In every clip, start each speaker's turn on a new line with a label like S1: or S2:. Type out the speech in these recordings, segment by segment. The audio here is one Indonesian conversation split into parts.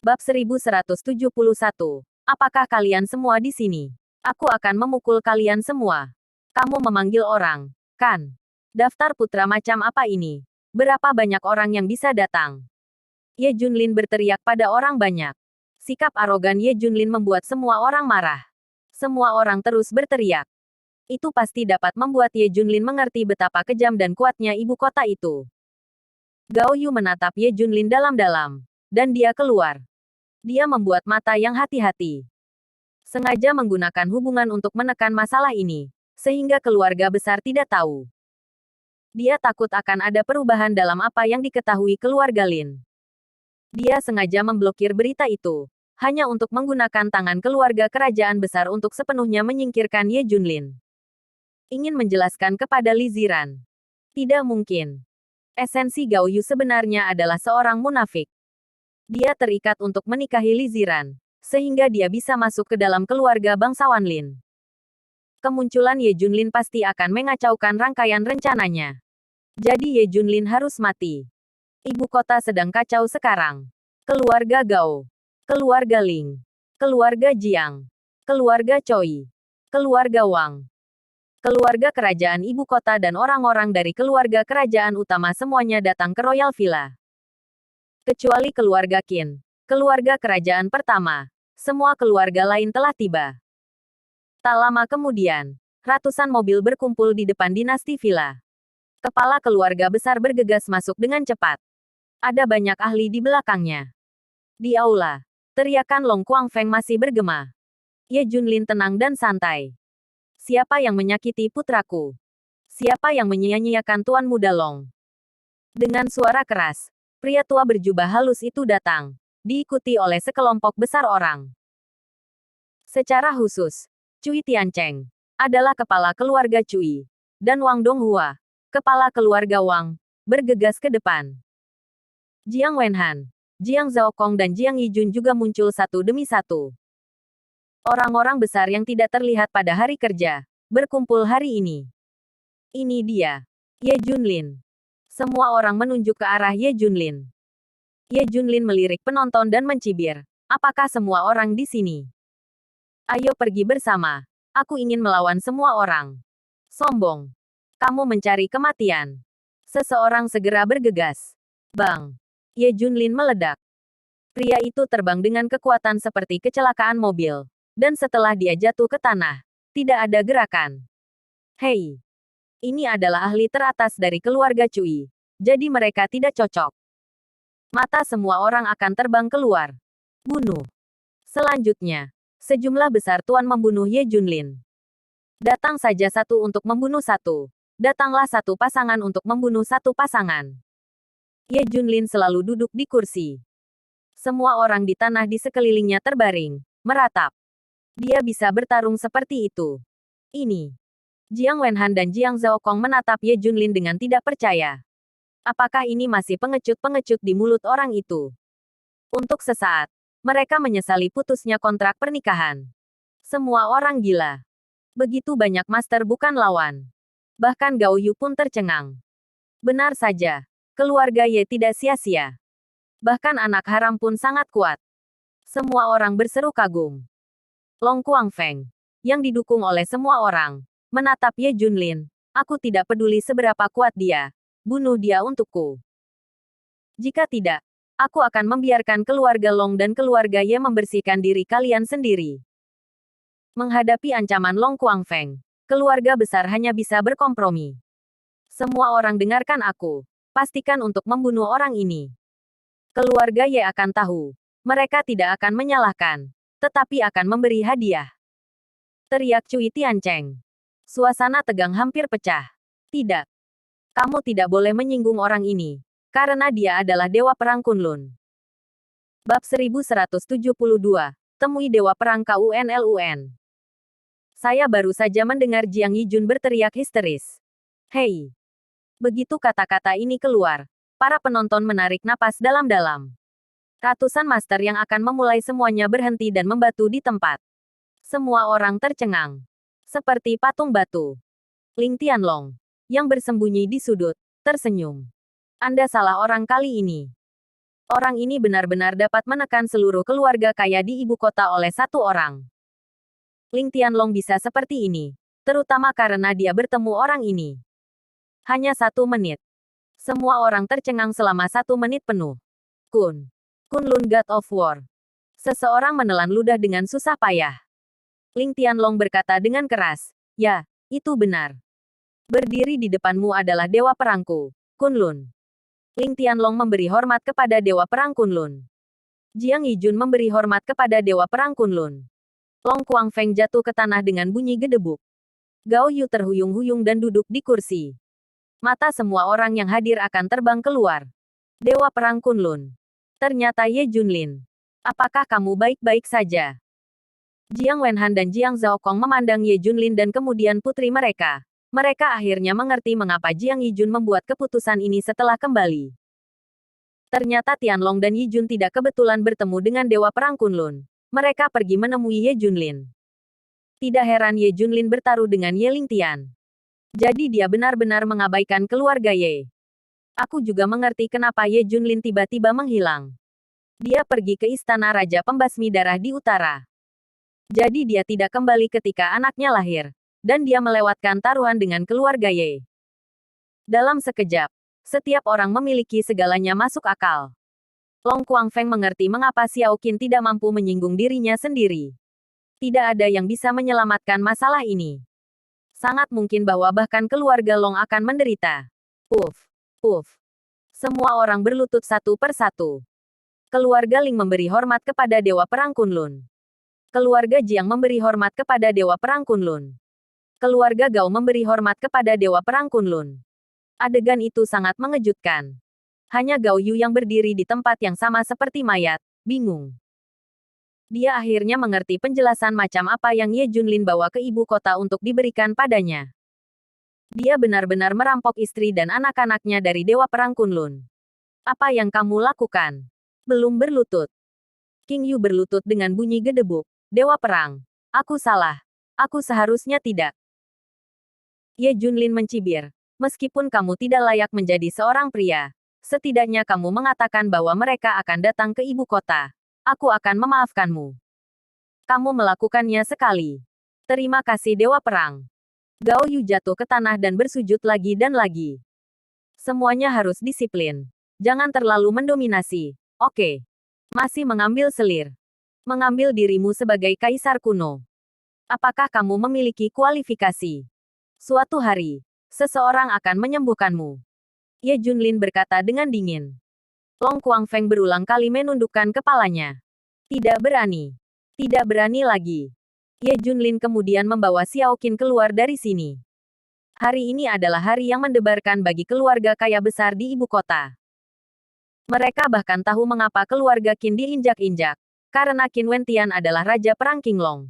S1: Bab 1171. Apakah kalian semua di sini? Aku akan memukul kalian semua. Kamu memanggil orang, kan? Daftar putra macam apa ini? Berapa banyak orang yang bisa datang? Ye Junlin berteriak pada orang banyak. Sikap arogan Ye Junlin membuat semua orang marah. Semua orang terus berteriak. Itu pasti dapat membuat Ye Junlin mengerti betapa kejam dan kuatnya ibu kota itu. Gao Yu menatap Ye Junlin dalam-dalam. Dan dia keluar. Dia membuat mata yang hati-hati. Sengaja menggunakan hubungan untuk menekan masalah ini, sehingga keluarga besar tidak tahu. Dia takut akan ada perubahan dalam apa yang diketahui keluarga Lin. Dia sengaja memblokir berita itu, hanya untuk menggunakan tangan keluarga kerajaan besar untuk sepenuhnya menyingkirkan Ye Junlin. Ingin menjelaskan kepada Li Ziran. Tidak mungkin. Esensi Gao Yu sebenarnya adalah seorang munafik. Dia terikat untuk menikahi Li Ziran, sehingga dia bisa masuk ke dalam keluarga bangsawan Lin. Kemunculan Ye Junlin pasti akan mengacaukan rangkaian rencananya. Jadi Ye Junlin harus mati. Ibu kota sedang kacau sekarang. Keluarga Gao, keluarga Ling, keluarga Jiang, keluarga Choi, keluarga Wang, keluarga kerajaan ibu kota dan orang-orang dari keluarga kerajaan utama semuanya datang ke Royal Villa. Kecuali keluarga Qin, keluarga kerajaan pertama. Semua keluarga lain telah tiba. Tak lama kemudian, ratusan mobil berkumpul di depan dinasti Villa. Kepala keluarga besar bergegas masuk dengan cepat. Ada banyak ahli di belakangnya. Di aula, teriakan Long Kuangfeng masih bergema. Ye Junlin tenang dan santai. Siapa yang menyakiti putraku? Siapa yang menyia-nyiakan Tuan Muda Long? Dengan suara keras, pria tua berjubah halus itu datang, diikuti oleh sekelompok besar orang. Secara khusus, Cui Tiancheng adalah kepala keluarga Cui, dan Wang Donghua, kepala keluarga Wang, bergegas ke depan. Jiang Wenhan, Jiang Zhaokong dan Jiang Yijun juga muncul satu demi satu. Orang-orang besar yang tidak terlihat pada hari kerja, berkumpul hari ini. Ini dia, Ye Junlin. Semua orang menunjuk ke arah Ye Junlin. Ye Junlin melirik penonton dan mencibir. Apakah semua orang di sini? Ayo pergi bersama. Aku ingin melawan semua orang. Sombong. Kamu mencari kematian. Seseorang segera bergegas. Bang. Ye Junlin meledak. Pria itu terbang dengan kekuatan seperti kecelakaan mobil. Dan setelah dia jatuh ke tanah, tidak ada gerakan. Hei. Ini adalah ahli teratas dari keluarga Cui. Jadi mereka tidak cocok. Mata semua orang akan terbang keluar. Bunuh. Selanjutnya, sejumlah besar tuan membunuh Ye Junlin. Datang saja satu untuk membunuh satu. Datanglah satu pasangan untuk membunuh satu pasangan. Ye Junlin selalu duduk di kursi. Semua orang di tanah di sekelilingnya terbaring, meratap. Dia bisa bertarung seperti itu. Ini. Jiang Wenhan dan Jiang Zhaokong menatap Ye Junlin dengan tidak percaya. Apakah ini masih pengecut-pengecut di mulut orang itu? Untuk sesaat, mereka menyesali putusnya kontrak pernikahan. Semua orang gila. Begitu banyak master bukan lawan. Bahkan Gao Yu pun tercengang. Benar saja, keluarga Ye tidak sia-sia. Bahkan anak haram pun sangat kuat. Semua orang berseru kagum. Long Kuangfeng, yang didukung oleh semua orang, menatap Ye Junlin. Aku tidak peduli seberapa kuat dia. Bunuh dia untukku. Jika tidak, aku akan membiarkan keluarga Long dan keluarga Ye membersihkan diri kalian sendiri. Menghadapi ancaman Long Kuangfeng, keluarga besar hanya bisa berkompromi. Semua orang dengarkan aku. Pastikan untuk membunuh orang ini. Keluarga Ye akan tahu. Mereka tidak akan menyalahkan, tetapi akan memberi hadiah. Teriak Cui Tiancheng. Suasana tegang hampir pecah. Tidak. Kamu tidak boleh menyinggung orang ini. Karena dia adalah Dewa Perang Kunlun. Bab 1172. Temui Dewa Perang KUNLUN. Saya baru saja mendengar Jiang Yijun berteriak histeris. Hei. Begitu kata-kata ini keluar, para penonton menarik napas dalam-dalam. Ratusan master yang akan memulai semuanya berhenti dan membatu di tempat. Semua orang tercengang. Seperti patung batu. Ling Tianlong, yang bersembunyi di sudut, tersenyum. Anda salah orang kali ini. Orang ini benar-benar dapat menekan seluruh keluarga kaya di ibu kota oleh satu orang. Ling Tianlong bisa seperti ini, terutama karena dia bertemu orang ini. Hanya 1 menit. Semua orang tercengang selama 1 menit penuh. Kunlun God of War. Seseorang menelan ludah dengan susah payah. Ling Tianlong berkata dengan keras, "Ya, itu benar. Berdiri di depanmu adalah Dewa Perangku, Kunlun." Ling Tianlong memberi hormat kepada Dewa Perang Kunlun. Jiang Yijun memberi hormat kepada Dewa Perang Kunlun. Long Kuangfeng jatuh ke tanah dengan bunyi gedebuk. Gao Yu terhuyung-huyung dan duduk di kursi. Mata semua orang yang hadir akan terbang keluar. Dewa Perang Kunlun. Ternyata Ye Junlin. Apakah kamu baik-baik saja? Jiang Wenhan dan Jiang Zhaokong memandang Ye Junlin dan kemudian putri mereka. Mereka akhirnya mengerti mengapa Jiang Yijun membuat keputusan ini setelah kembali. Ternyata Tianlong dan Yijun tidak kebetulan bertemu dengan Dewa Perang Kunlun. Mereka pergi menemui Ye Junlin. Tidak heran Ye Junlin bertaruh dengan Ye Lingtian. Jadi dia benar-benar mengabaikan keluarga Ye. Aku juga mengerti kenapa Ye Junlin tiba-tiba menghilang. Dia pergi ke istana Raja Pembasmi Darah di utara. Jadi dia tidak kembali ketika anaknya lahir. Dan dia melewatkan taruhan dengan keluarga Ye. Dalam sekejap, setiap orang memiliki segalanya masuk akal. Long Kuangfeng mengerti mengapa Xiao Qin tidak mampu menyinggung dirinya sendiri. Tidak ada yang bisa menyelamatkan masalah ini. Sangat mungkin bahwa bahkan keluarga Long akan menderita. Puff. Semua orang berlutut satu persatu. Keluarga Ling memberi hormat kepada Dewa Perang Kunlun. Keluarga Jiang memberi hormat kepada Dewa Perang Kunlun. Keluarga Gao memberi hormat kepada Dewa Perang Kunlun. Adegan itu sangat mengejutkan. Hanya Gao Yu yang berdiri di tempat yang sama seperti mayat, bingung. Dia akhirnya mengerti penjelasan macam apa yang Ye Junlin bawa ke ibu kota untuk diberikan padanya. Dia benar-benar merampok istri dan anak-anaknya dari Dewa Perang Kunlun. Apa yang kamu lakukan? Belum berlutut. King Yu berlutut dengan bunyi gedebuk. Dewa Perang. Aku salah. Aku seharusnya tidak. Ye Junlin mencibir. Meskipun kamu tidak layak menjadi seorang pria, setidaknya kamu mengatakan bahwa mereka akan datang ke ibu kota. Aku akan memaafkanmu. Kamu melakukannya sekali. Terima kasih Dewa Perang. Gao Yu jatuh ke tanah dan bersujud lagi dan lagi. Semuanya harus disiplin. Jangan terlalu mendominasi. Oke. Masih mengambil selir. Mengambil dirimu sebagai kaisar kuno. Apakah kamu memiliki kualifikasi? Suatu hari, seseorang akan menyembuhkanmu. Ye Junlin berkata dengan dingin. Long Kuangfeng berulang kali menundukkan kepalanya. Tidak berani. Tidak berani lagi. Ye Junlin kemudian membawa Xiao Qin keluar dari sini. Hari ini adalah hari yang mendebarkan bagi keluarga kaya besar di ibu kota. Mereka bahkan tahu mengapa keluarga Qin diinjak-injak. Karena Qin Wentian adalah Raja Perang Qinglong.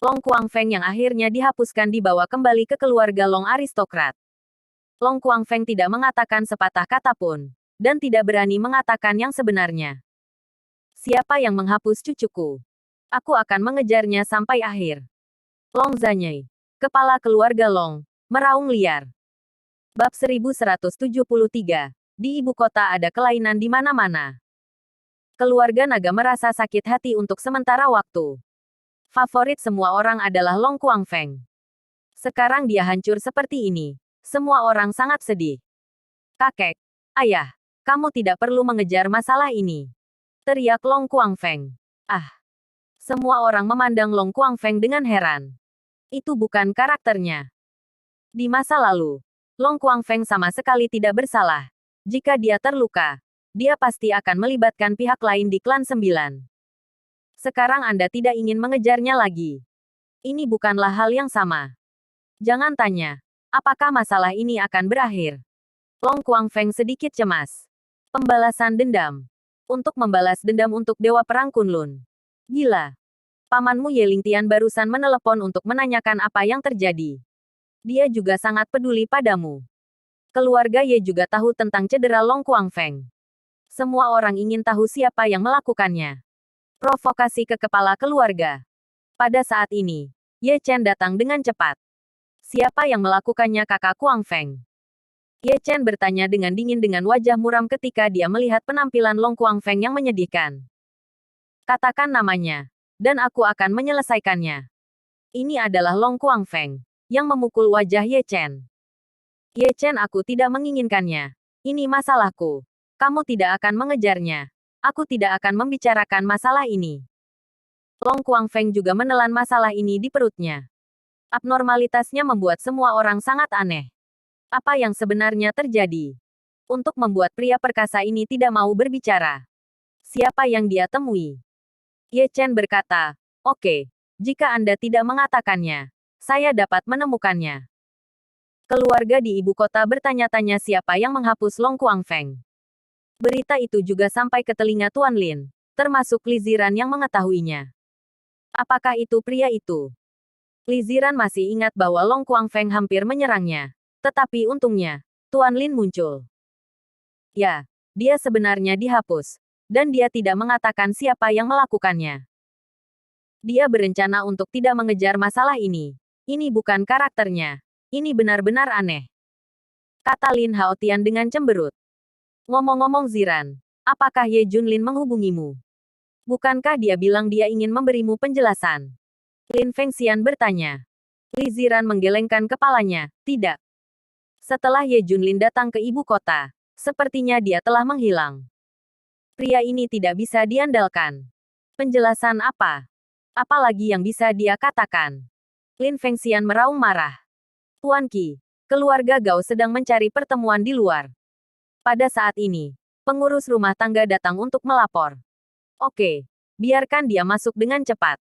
S1: Long Kuangfeng yang akhirnya dihapuskan dibawa kembali ke keluarga Long aristokrat. Long Kuangfeng tidak mengatakan sepatah kata pun. Dan tidak berani mengatakan yang sebenarnya. Siapa yang menghapus cucuku? Aku akan mengejarnya sampai akhir. Long Zanyai. Kepala keluarga Long. Meraung liar. Bab 1173. Di ibu kota ada kelainan di mana-mana. Keluarga naga merasa sakit hati untuk sementara waktu. Favorit semua orang adalah Long Kuangfeng. Sekarang dia hancur seperti ini. Semua orang sangat sedih. Kakek. Ayah. Kamu tidak perlu mengejar masalah ini. Teriak Long Kuangfeng. Ah. Semua orang memandang Long Kuangfeng dengan heran. Itu bukan karakternya. Di masa lalu, Long Kuangfeng sama sekali tidak bersalah. Jika dia terluka, dia pasti akan melibatkan pihak lain di klan 9. Sekarang Anda tidak ingin mengejarnya lagi. Ini bukanlah hal yang sama. Jangan tanya, apakah masalah ini akan berakhir. Long Kuangfeng sedikit cemas. Pembalasan dendam. Untuk membalas dendam untuk Dewa Perang Kunlun. Gila. Pamanmu Ye Lingtian barusan menelepon untuk menanyakan apa yang terjadi. Dia juga sangat peduli padamu. Keluarga Ye juga tahu tentang cedera Long Kuangfeng. Semua orang ingin tahu siapa yang melakukannya. Provokasi ke kepala keluarga. Pada saat ini, Ye Chen datang dengan cepat. Siapa yang melakukannya kakak Kuangfeng? Ye Chen bertanya dengan dingin dengan wajah muram ketika dia melihat penampilan Long Kuangfeng yang menyedihkan. Katakan namanya, dan aku akan menyelesaikannya. Ini adalah Long Kuangfeng, yang memukul wajah Ye Chen. Ye Chen, aku tidak menginginkannya. Ini masalahku. Kamu tidak akan mengejarnya. Aku tidak akan membicarakan masalah ini. Long Kuangfeng juga menelan masalah ini di perutnya. Abnormalitasnya membuat semua orang sangat aneh. Apa yang sebenarnya terjadi? Untuk membuat pria perkasa ini tidak mau berbicara. Siapa yang dia temui? Ye Chen berkata, "Oke, jika Anda tidak mengatakannya, saya dapat menemukannya." Keluarga di ibu kota bertanya-tanya siapa yang menghapus Long Kuangfeng. Berita itu juga sampai ke telinga Tuan Lin, termasuk Li Ziran yang mengetahuinya. Apakah itu pria itu? Li Ziran masih ingat bahwa Long Kuangfeng hampir menyerangnya. Tetapi untungnya, Tuan Lin muncul. Ya, dia sebenarnya dihapus. Dan dia tidak mengatakan siapa yang melakukannya. Dia berencana untuk tidak mengejar masalah ini. Ini bukan karakternya. Ini benar-benar aneh. Kata Lin Haotian dengan cemberut. Ngomong-ngomong Ziran, apakah Ye Junlin menghubungimu? Bukankah dia bilang dia ingin memberimu penjelasan? Lin Fengxian bertanya. Li Ziran menggelengkan kepalanya, tidak. Setelah Ye Junlin datang ke ibu kota, sepertinya dia telah menghilang. Pria ini tidak bisa diandalkan. Penjelasan apa? Apalagi yang bisa dia katakan? Lin Fengxian meraung marah. Tuan Qi, keluarga Gao sedang mencari pertemuan di luar. Pada saat ini, pengurus rumah tangga datang untuk melapor. Oke, biarkan dia masuk dengan cepat.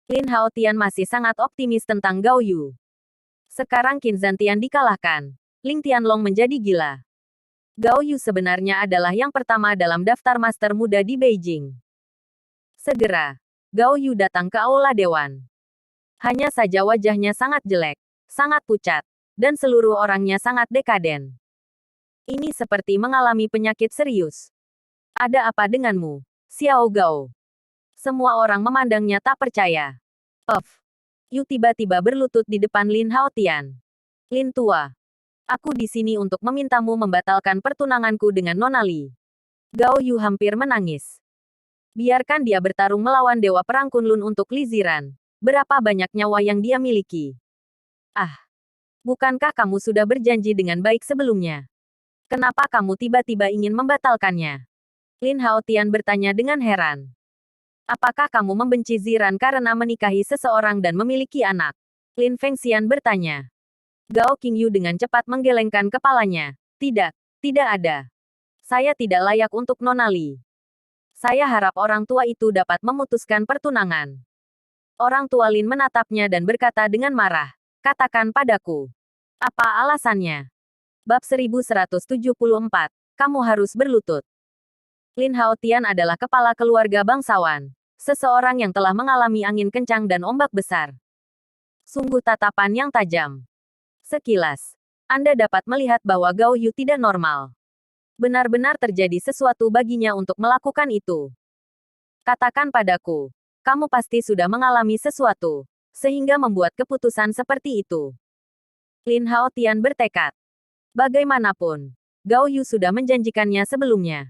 S1: Lin Haotian masih sangat optimis tentang Gao Yu. Sekarang Qin Zantian dikalahkan. Ling Tianlong menjadi gila. Gao Yu sebenarnya adalah yang pertama dalam daftar master muda di Beijing. Segera, Gao Yu datang ke aula dewan. Hanya saja wajahnya sangat jelek, sangat pucat, dan seluruh orangnya sangat dekaden. Ini seperti mengalami penyakit serius. Ada apa denganmu, Xiao Gao? Semua orang memandangnya tak percaya. Yu tiba-tiba berlutut di depan Lin Haotian. Lin tua. Aku di sini untuk memintamu membatalkan pertunanganku dengan Nona Li. Gao Yu hampir menangis. Biarkan dia bertarung melawan Dewa Perang Kunlun untuk Li Ziran. Berapa banyak nyawa yang dia miliki? Ah, bukankah kamu sudah berjanji dengan baik sebelumnya? Kenapa kamu tiba-tiba ingin membatalkannya? Lin Haotian bertanya dengan heran. Apakah kamu membenci Ziran karena menikahi seseorang dan memiliki anak? Lin Fengxian bertanya. Gao Qingyu dengan cepat menggelengkan kepalanya. Tidak, tidak ada. Saya tidak layak untuk Nona Li. Saya harap orang tua itu dapat memutuskan pertunangan. Orang tua Lin menatapnya dan berkata dengan marah. Katakan padaku. Apa alasannya? Bab 1174. Kamu harus berlutut. Lin Haotian adalah kepala keluarga bangsawan. Seseorang yang telah mengalami angin kencang dan ombak besar. Sungguh tatapan yang tajam. Sekilas, Anda dapat melihat bahwa Gao Yu tidak normal. Benar-benar terjadi sesuatu baginya untuk melakukan itu. Katakan padaku, kamu pasti sudah mengalami sesuatu, sehingga membuat keputusan seperti itu. Lin Haotian bertekad. Bagaimanapun, Gao Yu sudah menjanjikannya sebelumnya.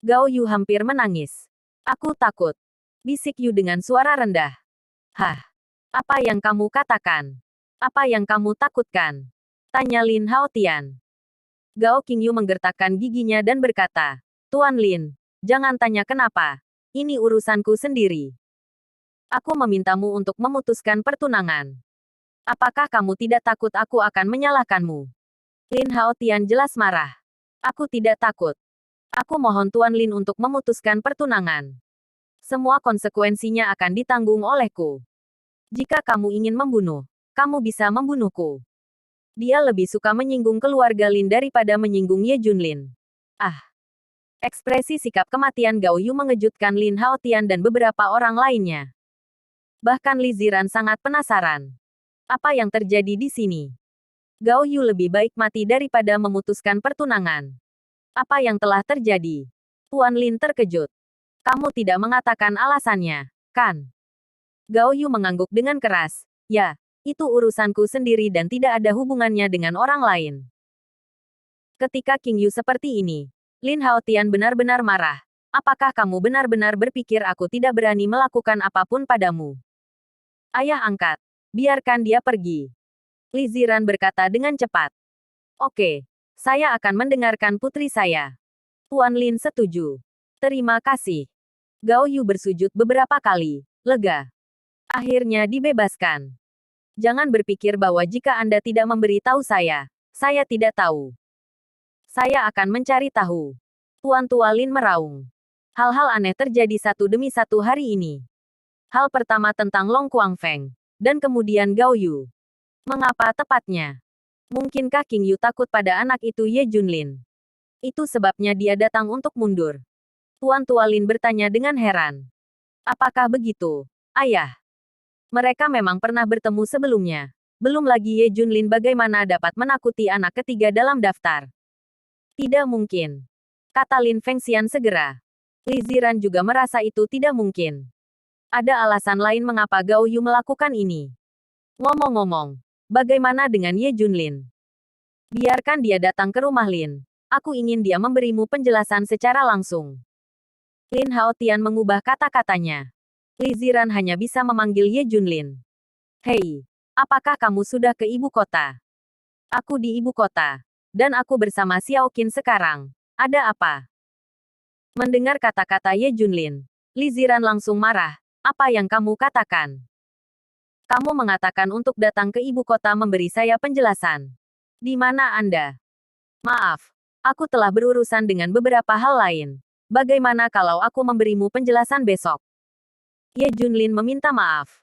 S1: Gao Yu hampir menangis. Aku takut. Bisik Yu dengan suara rendah. Hah? Apa yang kamu katakan? Apa yang kamu takutkan? Tanya Lin Haotian. Gao Qingyu menggertakkan giginya dan berkata, Tuan Lin, jangan tanya kenapa. Ini urusanku sendiri. Aku memintamu untuk memutuskan pertunangan. Apakah kamu tidak takut aku akan menyalahkanmu? Lin Haotian jelas marah. Aku tidak takut. Aku mohon Tuan Lin untuk memutuskan pertunangan. Semua konsekuensinya akan ditanggung olehku. Jika kamu ingin membunuh, kamu bisa membunuhku. Dia lebih suka menyinggung keluarga Lin daripada menyinggung Ye Junlin. Ah. Ekspresi sikap kematian Gao Yu mengejutkan Lin Haotian dan beberapa orang lainnya. Bahkan Li Ziran sangat penasaran. Apa yang terjadi di sini? Gao Yu lebih baik mati daripada memutuskan pertunangan. Apa yang telah terjadi? Tuan Lin terkejut. Kamu tidak mengatakan alasannya, kan? Gao Yu mengangguk dengan keras. Ya. Itu urusanku sendiri dan tidak ada hubungannya dengan orang lain. Ketika King Yu seperti ini, Lin Haotian benar-benar marah. Apakah kamu benar-benar berpikir aku tidak berani melakukan apapun padamu? Ayah angkat, biarkan dia pergi. Li Ziran berkata dengan cepat. Oke, saya akan mendengarkan putri saya. Tuan Lin setuju. Terima kasih. Gao Yu bersujud beberapa kali, lega. Akhirnya dibebaskan. Jangan berpikir bahwa jika Anda tidak memberi tahu saya tidak tahu. Saya akan mencari tahu. Tuan Tua Lin meraung. Hal-hal aneh terjadi satu demi satu hari ini. Hal pertama tentang Long Kuangfeng, dan kemudian Gao Yu. Mengapa tepatnya? Mungkinkah King Yu takut pada anak itu Ye Junlin? Itu sebabnya dia datang untuk mundur. Tuan Tua Lin bertanya dengan heran. Apakah begitu, Ayah? Mereka memang pernah bertemu sebelumnya. Belum lagi Ye Junlin bagaimana dapat menakuti anak ketiga dalam daftar. Tidak mungkin. Kata Lin Fengxian segera. Li Ziran juga merasa itu tidak mungkin. Ada alasan lain mengapa Gao Yu melakukan ini. Ngomong-ngomong, bagaimana dengan Ye Junlin? Biarkan dia datang ke rumah Lin. Aku ingin dia memberimu penjelasan secara langsung. Lin Haotian mengubah kata-katanya. Li Ziran hanya bisa memanggil Ye Junlin. Hei, apakah kamu sudah ke ibu kota? Aku di ibu kota. Dan aku bersama Xiao Qin sekarang. Ada apa? Mendengar kata-kata Ye Junlin, Li Ziran langsung marah. Apa yang kamu katakan? Kamu mengatakan untuk datang ke ibu kota memberi saya penjelasan. Di mana Anda? Maaf, aku telah berurusan dengan beberapa hal lain. Bagaimana kalau aku memberimu penjelasan besok? Ye Junlin meminta maaf.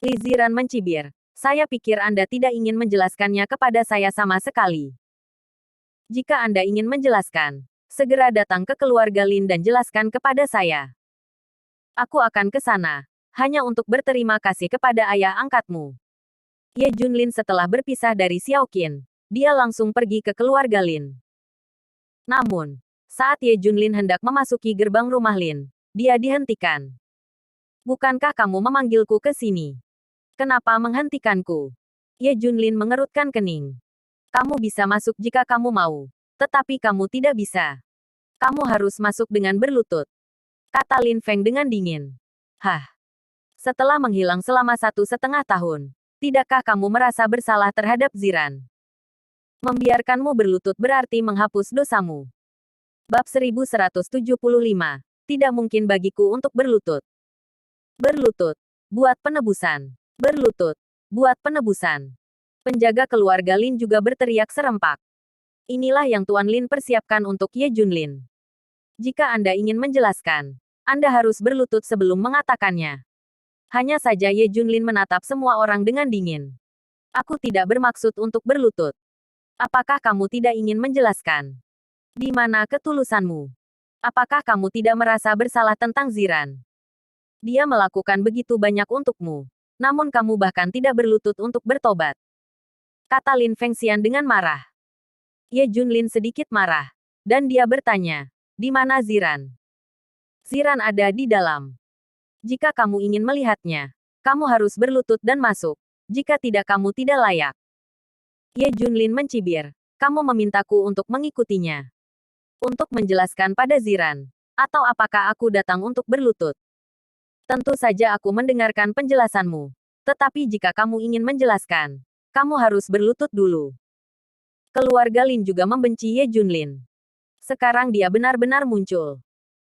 S1: Li Ziran mencibir. Saya pikir Anda tidak ingin menjelaskannya kepada saya sama sekali. Jika Anda ingin menjelaskan, segera datang ke keluarga Lin dan jelaskan kepada saya. Aku akan ke sana, hanya untuk berterima kasih kepada ayah angkatmu. Ye Junlin setelah berpisah dari Xiao Qin, dia langsung pergi ke keluarga Lin. Namun, saat Ye Junlin hendak memasuki gerbang rumah Lin, dia dihentikan. Bukankah kamu memanggilku ke sini? Kenapa menghentikanku? Ye Junlin mengerutkan kening. Kamu bisa masuk jika kamu mau. Tetapi kamu tidak bisa. Kamu harus masuk dengan berlutut. Kata Lin Feng dengan dingin. Hah? Setelah menghilang selama 1,5 tahun, tidakkah kamu merasa bersalah terhadap Ziran? Membiarkanmu berlutut berarti menghapus dosamu. Bab 1175. Tidak mungkin bagiku untuk berlutut. Berlutut. Buat penebusan. Berlutut. Buat penebusan. Penjaga keluarga Lin juga berteriak serempak. Inilah yang Tuan Lin persiapkan untuk Ye Junlin. Jika Anda ingin menjelaskan, Anda harus berlutut sebelum mengatakannya. Hanya saja Ye Junlin menatap semua orang dengan dingin. Aku tidak bermaksud untuk berlutut. Apakah kamu tidak ingin menjelaskan? Di mana ketulusanmu? Apakah kamu tidak merasa bersalah tentang Ziran? Dia melakukan begitu banyak untukmu. Namun kamu bahkan tidak berlutut untuk bertobat. Kata Lin Fengxian dengan marah. Ye Junlin sedikit marah. Dan dia bertanya, di mana Ziran? Ziran ada di dalam. Jika kamu ingin melihatnya, kamu harus berlutut dan masuk. Jika tidak kamu tidak layak. Ye Junlin mencibir. Kamu memintaku untuk mengikutinya. Untuk menjelaskan pada Ziran. Atau apakah aku datang untuk berlutut? Tentu saja aku mendengarkan penjelasanmu. Tetapi jika kamu ingin menjelaskan, kamu harus berlutut dulu. Keluarga Lin juga membenci Ye Junlin. Sekarang dia benar-benar muncul.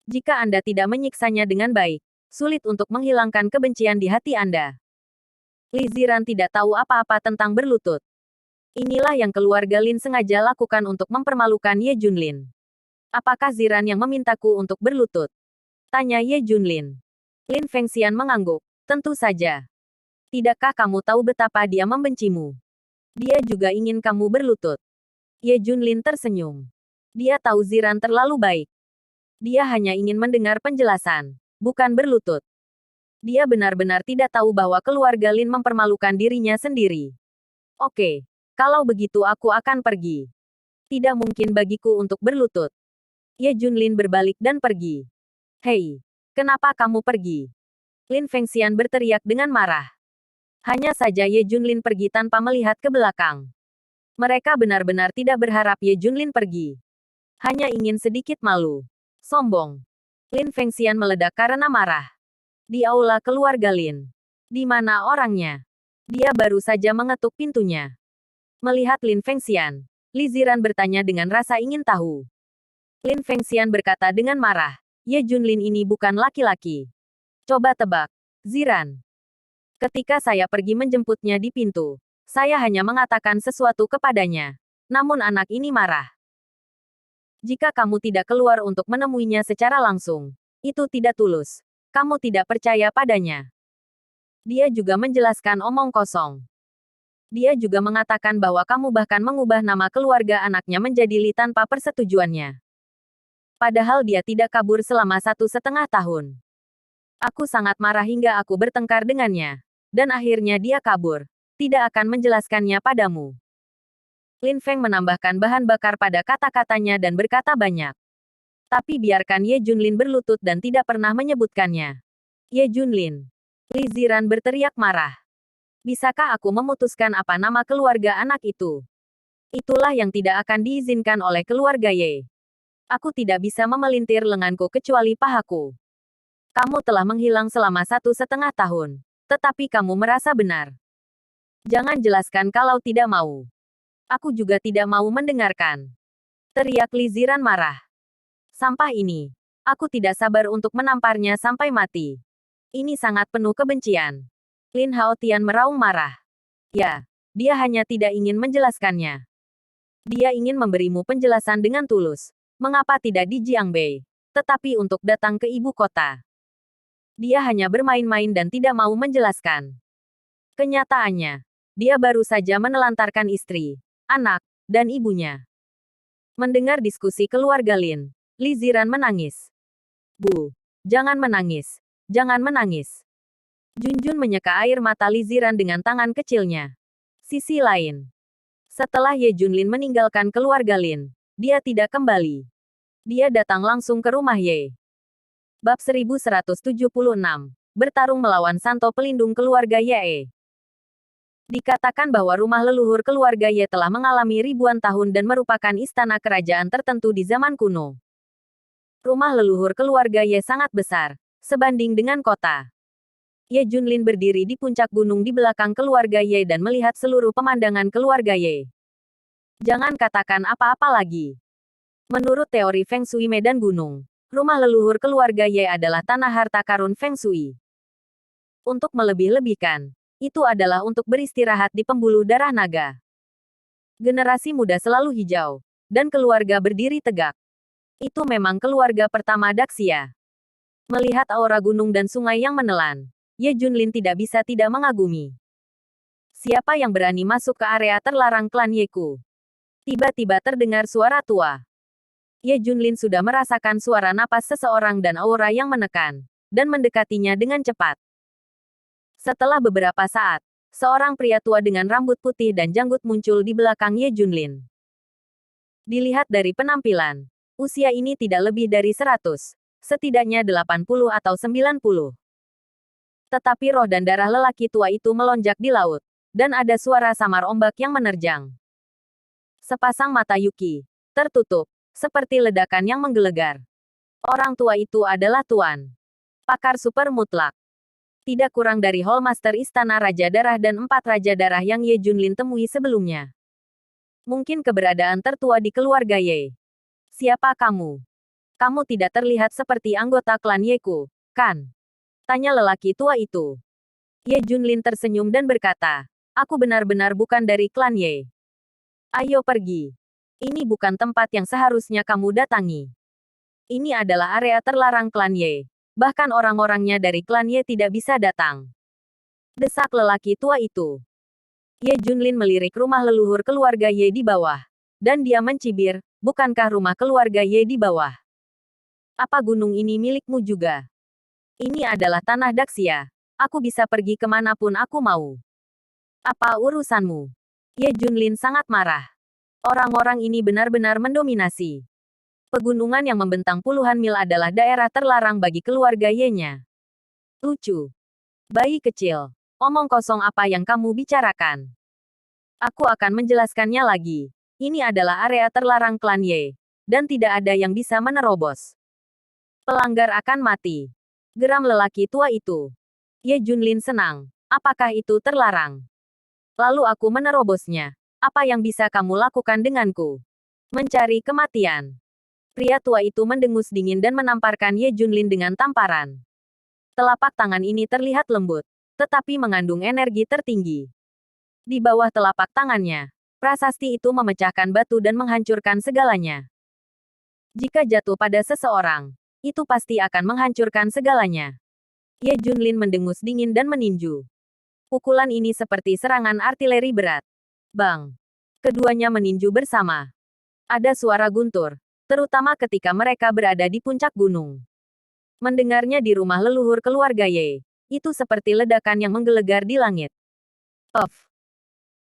S1: Jika Anda tidak menyiksanya dengan baik, sulit untuk menghilangkan kebencian di hati Anda. Li Ziran tidak tahu apa-apa tentang berlutut. Inilah yang keluarga Lin sengaja lakukan untuk mempermalukan Ye Junlin. Apakah Ziran yang memintaku untuk berlutut? Tanya Ye Junlin. Lin Fengxian mengangguk. Tentu saja. Tidakkah kamu tahu betapa dia membencimu? Dia juga ingin kamu berlutut. Ye Junlin tersenyum. Dia tahu Ziran terlalu baik. Dia hanya ingin mendengar penjelasan, bukan berlutut. Dia benar-benar tidak tahu bahwa keluarga Lin mempermalukan dirinya sendiri. Oke, kalau begitu aku akan pergi. Tidak mungkin bagiku untuk berlutut. Ye Junlin berbalik dan pergi. Hei, kenapa kamu pergi? Lin Fengxian berteriak dengan marah. Hanya saja Ye Junlin pergi tanpa melihat ke belakang. Mereka benar-benar tidak berharap Ye Junlin pergi. Hanya ingin sedikit malu. Sombong. Lin Fengxian meledak karena marah. Di aula keluarga Lin. Di mana orangnya? Dia baru saja mengetuk pintunya. Melihat Lin Fengxian, Li Ziran bertanya dengan rasa ingin tahu. Lin Fengxian berkata dengan marah, Ye Junlin ini bukan laki-laki. Coba tebak. Ziran. Ketika saya pergi menjemputnya di pintu, saya hanya mengatakan sesuatu kepadanya. Namun anak ini marah. Jika kamu tidak keluar untuk menemuinya secara langsung, itu tidak tulus. Kamu tidak percaya padanya. Dia juga menjelaskan omong kosong. Dia juga mengatakan bahwa kamu bahkan mengubah nama keluarga anaknya menjadi Li tanpa persetujuannya. Padahal dia tidak kabur selama 1,5 tahun. Aku sangat marah hingga aku bertengkar dengannya. Dan akhirnya dia kabur. Tidak akan menjelaskannya padamu. Lin Feng menambahkan bahan bakar pada kata-katanya dan berkata banyak. Tapi biarkan Ye Junlin berlutut dan tidak pernah menyebutkannya. Ye Junlin. Li Ziran berteriak marah. Bisakah aku memutuskan apa nama keluarga anak itu? Itulah yang tidak akan diizinkan oleh keluarga Ye. Aku tidak bisa memelintir lenganku kecuali pahaku. Kamu telah menghilang selama 1,5 tahun. Tetapi kamu merasa benar. Jangan jelaskan kalau tidak mau. Aku juga tidak mau mendengarkan. Teriak Li Ziran marah. Sampah ini. Aku tidak sabar untuk menamparnya sampai mati. Ini sangat penuh kebencian. Lin Haotian meraung marah. Ya, dia hanya tidak ingin menjelaskannya. Dia ingin memberimu penjelasan dengan tulus. Mengapa tidak di Jiangbei, tetapi untuk datang ke ibu kota. Dia hanya bermain-main dan tidak mau menjelaskan. Kenyataannya, dia baru saja menelantarkan istri, anak, dan ibunya. Mendengar diskusi keluarga Lin, Li Ziran menangis. Bu, jangan menangis. Jangan menangis. Junjun menyeka air mata Li Ziran dengan tangan kecilnya. Sisi lain. Setelah Ye Junlin meninggalkan keluarga Lin, dia tidak kembali. Dia datang langsung ke rumah Ye. Bab 1176. Bertarung melawan Santo pelindung keluarga Ye. Dikatakan bahwa rumah leluhur keluarga Ye telah mengalami ribuan tahun dan merupakan istana kerajaan tertentu di zaman kuno. Rumah leluhur keluarga Ye sangat besar, sebanding dengan kota. Ye Junlin berdiri di puncak gunung di belakang keluarga Ye dan melihat seluruh pemandangan keluarga Ye. Jangan katakan apa-apa lagi. Menurut teori Feng Shui medan gunung, rumah leluhur keluarga Ye adalah tanah harta karun Feng Shui. Untuk melebih-lebihkan, itu adalah untuk beristirahat di pembuluh darah naga. Generasi muda selalu hijau, dan keluarga berdiri tegak. Itu memang keluarga pertama Daxia. Melihat aura gunung dan sungai yang menelan, Ye Junlin tidak bisa tidak mengagumi. Siapa yang berani masuk ke area terlarang klan Yeku? Tiba-tiba terdengar suara tua. Ye Junlin sudah merasakan suara napas seseorang dan aura yang menekan, dan mendekatinya dengan cepat. Setelah beberapa saat, seorang pria tua dengan rambut putih dan janggut muncul di belakang Ye Junlin. Dilihat dari penampilan, usia ini tidak lebih dari 100, setidaknya 80 atau 90. Tetapi roh dan darah lelaki tua itu melonjak di laut, dan ada suara samar ombak yang menerjang. Sepasang mata Yuki tertutup, seperti ledakan yang menggelegar. Orang tua itu adalah Tuan Pakar Super Mutlak. Tidak kurang dari Hallmaster Istana Raja Darah dan 4 Raja Darah yang Ye Junlin temui sebelumnya. Mungkin keberadaan tertua di keluarga Ye. Siapa kamu? Kamu tidak terlihat seperti anggota klan Yeku, kan? Tanya lelaki tua itu. Ye Junlin tersenyum dan berkata, aku benar-benar bukan dari klan Ye. Ayo pergi. Ini bukan tempat yang seharusnya kamu datangi. Ini adalah area terlarang klan Ye. Bahkan orang-orangnya dari klan Ye tidak bisa datang. Desak lelaki tua itu. Ye Junlin melirik rumah leluhur keluarga Ye di bawah. Dan dia mencibir, bukankah rumah keluarga Ye di bawah? Apa gunung ini milikmu juga? Ini adalah tanah Daxia. Aku bisa pergi kemanapun aku mau. Apa urusanmu? Ye Junlin sangat marah. Orang-orang ini benar-benar mendominasi. Pegunungan yang membentang puluhan mil adalah daerah terlarang bagi keluarga Ye-nya. Lucu. Bayi kecil. Omong kosong apa yang kamu bicarakan? Aku akan menjelaskannya lagi. Ini adalah area terlarang klan Ye. Dan tidak ada yang bisa menerobos. Pelanggar akan mati. Geram lelaki tua itu. Ye Junlin senang. Apakah itu terlarang? Lalu aku menerobosnya. Apa yang bisa kamu lakukan denganku? Mencari kematian. Pria tua itu mendengus dingin dan menamparkan Ye Junlin dengan tamparan. Telapak tangan ini terlihat lembut, tetapi mengandung energi tertinggi. Di bawah telapak tangannya, prasasti itu memecahkan batu dan menghancurkan segalanya. Jika jatuh pada seseorang, itu pasti akan menghancurkan segalanya. Ye Junlin mendengus dingin dan meninju. Pukulan ini seperti serangan artileri berat. Bang! Keduanya meninju bersama. Ada suara guntur, terutama ketika mereka berada di puncak gunung. Mendengarnya di rumah leluhur keluarga Ye, itu seperti ledakan yang menggelegar di langit. Puff!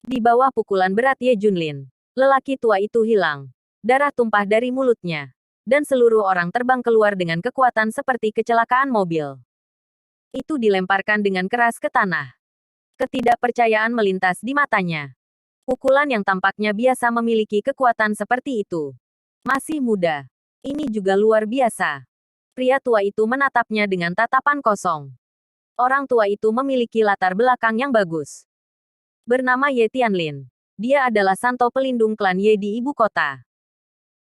S1: Di bawah pukulan berat Ye Junlin, lelaki tua itu hilang. Darah tumpah dari mulutnya. Dan seluruh orang terbang keluar dengan kekuatan seperti kecelakaan mobil. Itu dilemparkan dengan keras ke tanah. Ketidakpercayaan melintas di matanya. Pukulan yang tampaknya biasa memiliki kekuatan seperti itu. Masih muda. Ini juga luar biasa. Pria tua itu menatapnya dengan tatapan kosong. Orang tua itu memiliki latar belakang yang bagus. Bernama Ye Tianlin. Dia adalah santo pelindung klan Ye di ibu kota.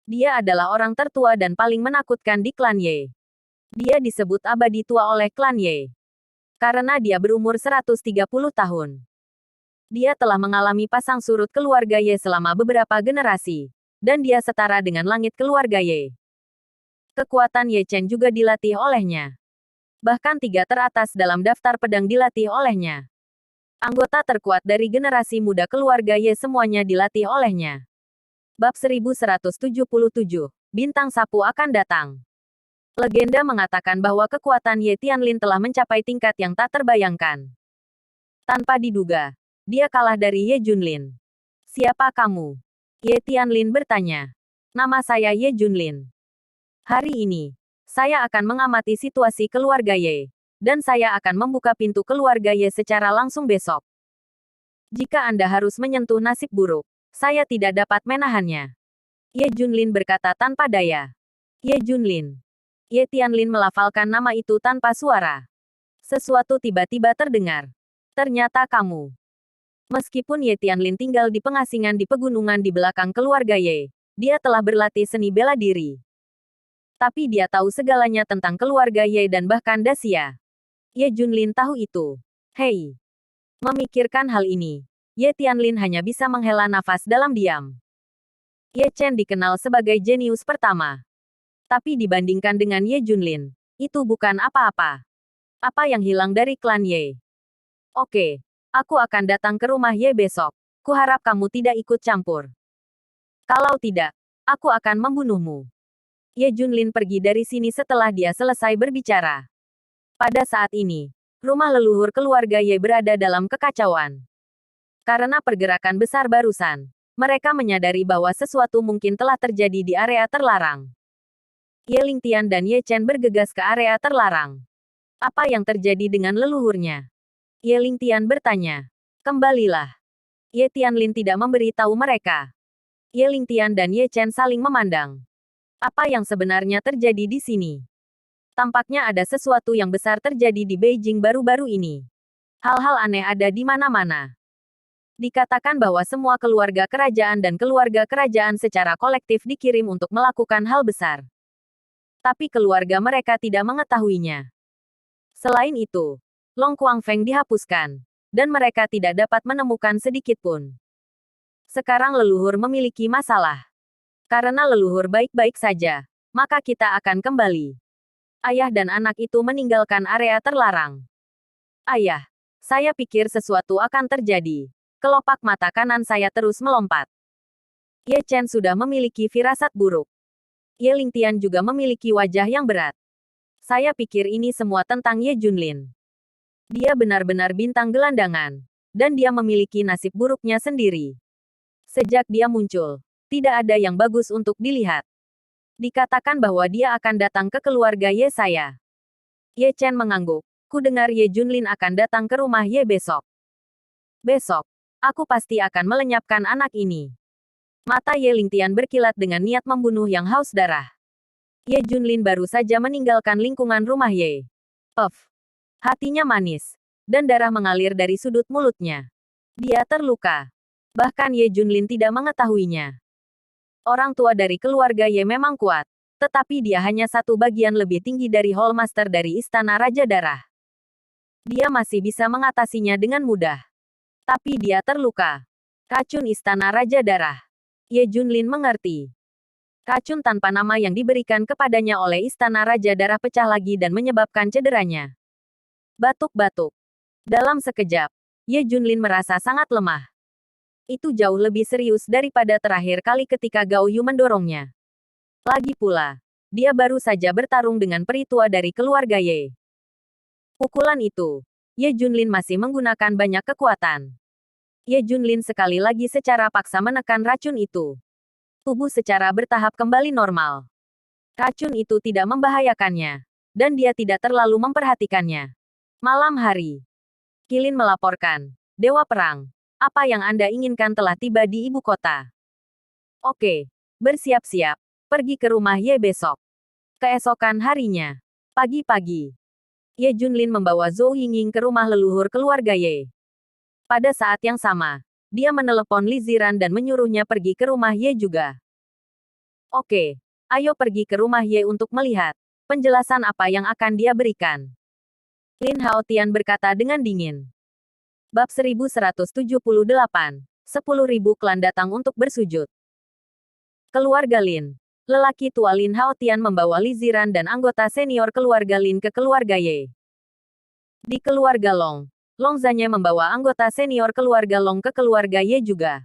S1: Dia adalah orang tertua dan paling menakutkan di klan Ye. Dia disebut abadi tua oleh klan Ye. Karena dia berumur 130 tahun. Dia telah mengalami pasang surut keluarga Ye selama beberapa generasi. Dan dia setara dengan langit keluarga Ye. Kekuatan Ye Chen juga dilatih olehnya. Bahkan 3 teratas dalam daftar pedang dilatih olehnya. Anggota terkuat dari generasi muda keluarga Ye semuanya dilatih olehnya. Bab 1177, Bintang Sapu akan datang. Legenda mengatakan bahwa kekuatan Ye Tianlin telah mencapai tingkat yang tak terbayangkan. Tanpa diduga, dia kalah dari Ye Junlin. Siapa kamu? Ye Tianlin bertanya. Nama saya Ye Junlin. Hari ini, saya akan mengamati situasi keluarga Ye. Dan saya akan membuka pintu keluarga Ye secara langsung besok. Jika Anda harus menyentuh nasib buruk, saya tidak dapat menahannya. Ye Junlin berkata tanpa daya. Ye Junlin. Ye Tianlin melafalkan nama itu tanpa suara. Sesuatu tiba-tiba terdengar. Ternyata kamu. Meskipun Ye Tianlin tinggal di pengasingan di pegunungan di belakang keluarga Ye, dia telah berlatih seni bela diri. Tapi dia tahu segalanya tentang keluarga Ye dan bahkan Daxia. Ye Junlin tahu itu. Hei. Memikirkan hal ini, Ye Tianlin hanya bisa menghela nafas dalam diam. Ye Chen dikenal sebagai jenius pertama. Tapi dibandingkan dengan Ye Junlin, itu bukan apa-apa. Apa yang hilang dari klan Ye? Oke, aku akan datang ke rumah Ye besok. Kuharap kamu tidak ikut campur. Kalau tidak, aku akan membunuhmu. Ye Junlin pergi dari sini setelah dia selesai berbicara. Pada saat ini, rumah leluhur keluarga Ye berada dalam kekacauan. Karena pergerakan besar barusan, mereka menyadari bahwa sesuatu mungkin telah terjadi di area terlarang. Ye Lingtian dan Ye Chen bergegas ke area terlarang. Apa yang terjadi dengan leluhurnya? Ye Lingtian bertanya. Kembalilah. Ye Tianlin tidak memberi tahu mereka. Ye Lingtian dan Ye Chen saling memandang. Apa yang sebenarnya terjadi di sini? Tampaknya ada sesuatu yang besar terjadi di Beijing baru-baru ini. Hal-hal aneh ada di mana-mana. Dikatakan bahwa semua keluarga kerajaan dan keluarga kerajaan secara kolektif dikirim untuk melakukan hal besar. Tapi keluarga mereka tidak mengetahuinya. Selain itu, Long Kuangfeng dihapuskan, dan mereka tidak dapat menemukan sedikit pun. Sekarang leluhur memiliki masalah. Karena leluhur baik-baik saja, maka kita akan kembali. Ayah dan anak itu meninggalkan area terlarang. Ayah, saya pikir sesuatu akan terjadi. Kelopak mata kanan saya terus melompat. Ye Chen sudah memiliki firasat buruk. Ye Lingtian juga memiliki wajah yang berat. Saya pikir ini semua tentang Ye Junlin. Dia benar-benar bintang gelandangan. Dan dia memiliki nasib buruknya sendiri. Sejak dia muncul, tidak ada yang bagus untuk dilihat. Dikatakan bahwa dia akan datang ke keluarga Ye saya. Ye Chen mengangguk. Ku dengar Ye Junlin akan datang ke rumah Ye besok. Besok. Aku pasti akan melenyapkan anak ini. Mata Ye Lingtian berkilat dengan niat membunuh yang haus darah. Ye Junlin baru saja meninggalkan lingkungan rumah Ye. Hatinya manis, dan darah mengalir dari sudut mulutnya. Dia terluka. Bahkan Ye Junlin tidak mengetahuinya. Orang tua dari keluarga Ye memang kuat, tetapi dia hanya satu bagian lebih tinggi dari Hallmaster dari Istana Raja Darah. Dia masih bisa mengatasinya dengan mudah. Tapi dia terluka. Racun Istana Raja Darah. Ye Junlin mengerti. Racun tanpa nama yang diberikan kepadanya oleh Istana Raja Darah pecah lagi dan menyebabkan cederanya. Batuk-batuk. Dalam sekejap, Ye Junlin merasa sangat lemah. Itu jauh lebih serius daripada terakhir kali ketika Gao Yu mendorongnya. Lagi pula, dia baru saja bertarung dengan peri tua dari keluarga Ye. Pukulan itu, Ye Junlin masih menggunakan banyak kekuatan. Ye Junlin sekali lagi secara paksa menekan racun itu. Tubuh secara bertahap kembali normal. Racun itu tidak membahayakannya, dan dia tidak terlalu memperhatikannya. Malam hari, Qilin melaporkan, Dewa Perang, apa yang Anda inginkan telah tiba di ibu kota. Oke, bersiap-siap, pergi ke rumah Ye besok. Keesokan harinya, pagi-pagi, Ye Junlin membawa Zhou Yingying ke rumah leluhur keluarga Ye. Pada saat yang sama, dia menelepon Li Ziran dan menyuruhnya pergi ke rumah Ye juga. Oke, ayo pergi ke rumah Ye untuk melihat penjelasan apa yang akan dia berikan. Lin Haotian berkata dengan dingin. Bab 1178, 10.000 klan datang untuk bersujud. Keluarga Lin. Lelaki tua Lin Haotian membawa Li Ziran dan anggota senior keluarga Lin ke keluarga Ye. Di keluarga Long, Long Zanye membawa anggota senior keluarga Long ke keluarga Ye juga.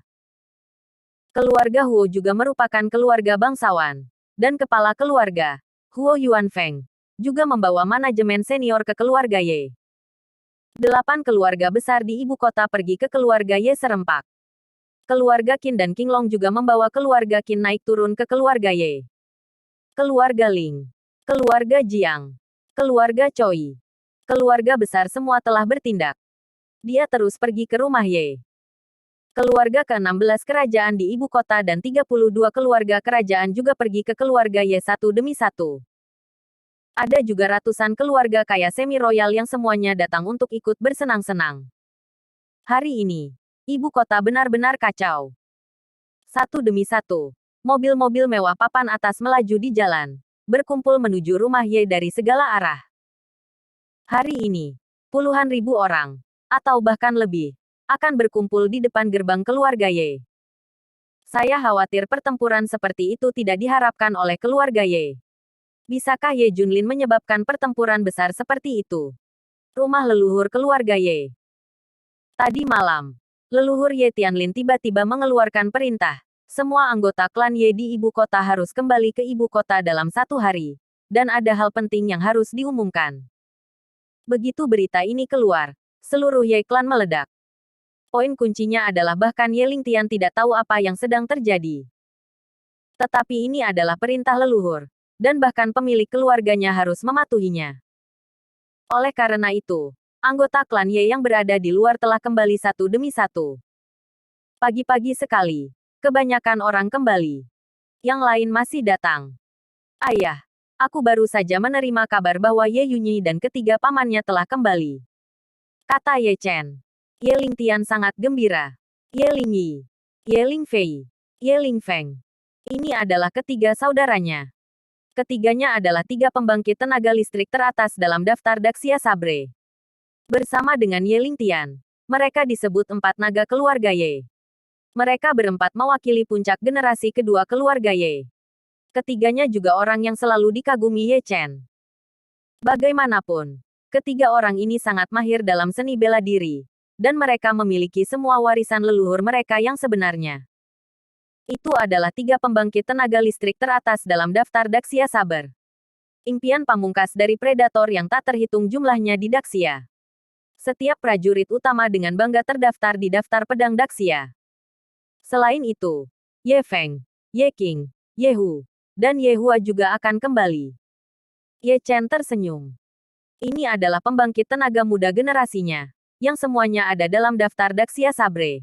S1: Keluarga Huo juga merupakan keluarga bangsawan. Dan kepala keluarga, Huo Yuanfeng, juga membawa manajemen senior ke keluarga Ye. 8 keluarga besar di ibu kota pergi ke keluarga Ye serempak. Keluarga Qin dan King Long juga membawa keluarga Qin naik turun ke keluarga Ye. Keluarga Ling, keluarga Jiang, keluarga Choi, keluarga besar semua telah bertindak. Dia terus pergi ke rumah Ye. Keluarga ke-16 kerajaan di ibu kota dan 32 keluarga kerajaan juga pergi ke keluarga Ye satu demi satu. Ada juga ratusan keluarga kaya semi-royal yang semuanya datang untuk ikut bersenang-senang. Hari ini, ibu kota benar-benar kacau. Satu demi satu, mobil-mobil mewah papan atas melaju di jalan, berkumpul menuju rumah Ye dari segala arah. Hari ini, puluhan ribu orang, atau bahkan lebih, akan berkumpul di depan gerbang keluarga Ye. Saya khawatir pertempuran seperti itu tidak diharapkan oleh keluarga Ye. Bisakah Ye Junlin menyebabkan pertempuran besar seperti itu? Rumah leluhur keluarga Ye. Tadi malam, leluhur Ye Tianlin tiba-tiba mengeluarkan perintah. Semua anggota klan Ye di ibu kota harus kembali ke ibu kota dalam 1 hari. Dan ada hal penting yang harus diumumkan. Begitu berita ini keluar, seluruh Ye klan meledak. Poin kuncinya adalah bahkan Ye Lingtian tidak tahu apa yang sedang terjadi. Tetapi ini adalah perintah leluhur, dan bahkan pemilik keluarganya harus mematuhinya. Oleh karena itu, anggota klan Ye yang berada di luar telah kembali satu demi satu. Pagi-pagi sekali, kebanyakan orang kembali. Yang lain masih datang. Ayah, aku baru saja menerima kabar bahwa Ye Yunyi dan ketiga pamannya telah kembali. Kata Ye Chen. Ye Lingtian sangat gembira. Ye Lingyi, Ye Lingfei, Ye Lingfeng. Ini adalah ketiga saudaranya. Ketiganya adalah 3 pembangkit tenaga listrik teratas dalam daftar Daxia Sabre. Bersama dengan Ye Lingtian, mereka disebut 4 naga keluarga Ye. Mereka berempat mewakili puncak generasi kedua keluarga Ye. Ketiganya juga orang yang selalu dikagumi Ye Chen. Bagaimanapun, ketiga orang ini sangat mahir dalam seni bela diri, dan mereka memiliki semua warisan leluhur mereka yang sebenarnya. Itu adalah 3 pembangkit tenaga listrik teratas dalam daftar Daxia Saber. Impian pamungkas dari predator yang tak terhitung jumlahnya di Daxia. Setiap prajurit utama dengan bangga terdaftar di daftar pedang Daxia. Selain itu, Ye Feng, Ye Qing, Ye Hu, dan Ye Hua juga akan kembali. Ye Chen tersenyum. Ini adalah pembangkit tenaga muda generasinya, yang semuanya ada dalam daftar Daxia Sabre.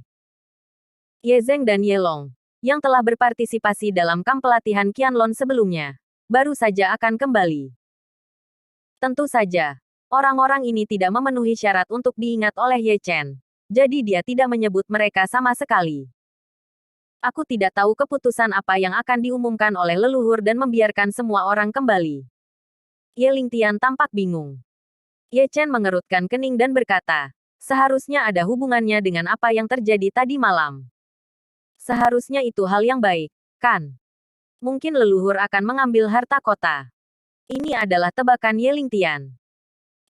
S1: Ye Zeng dan Ye Long, yang telah berpartisipasi dalam kamp pelatihan Qianlong sebelumnya, baru saja akan kembali. Tentu saja, orang-orang ini tidak memenuhi syarat untuk diingat oleh Ye Chen. Jadi dia tidak menyebut mereka sama sekali. Aku tidak tahu keputusan apa yang akan diumumkan oleh leluhur dan membiarkan semua orang kembali. Ye Lingtian tampak bingung. Ye Chen mengerutkan kening dan berkata, seharusnya ada hubungannya dengan apa yang terjadi tadi malam. Seharusnya itu hal yang baik, kan? Mungkin leluhur akan mengambil harta kota. Ini adalah tebakan Ye Lingtian.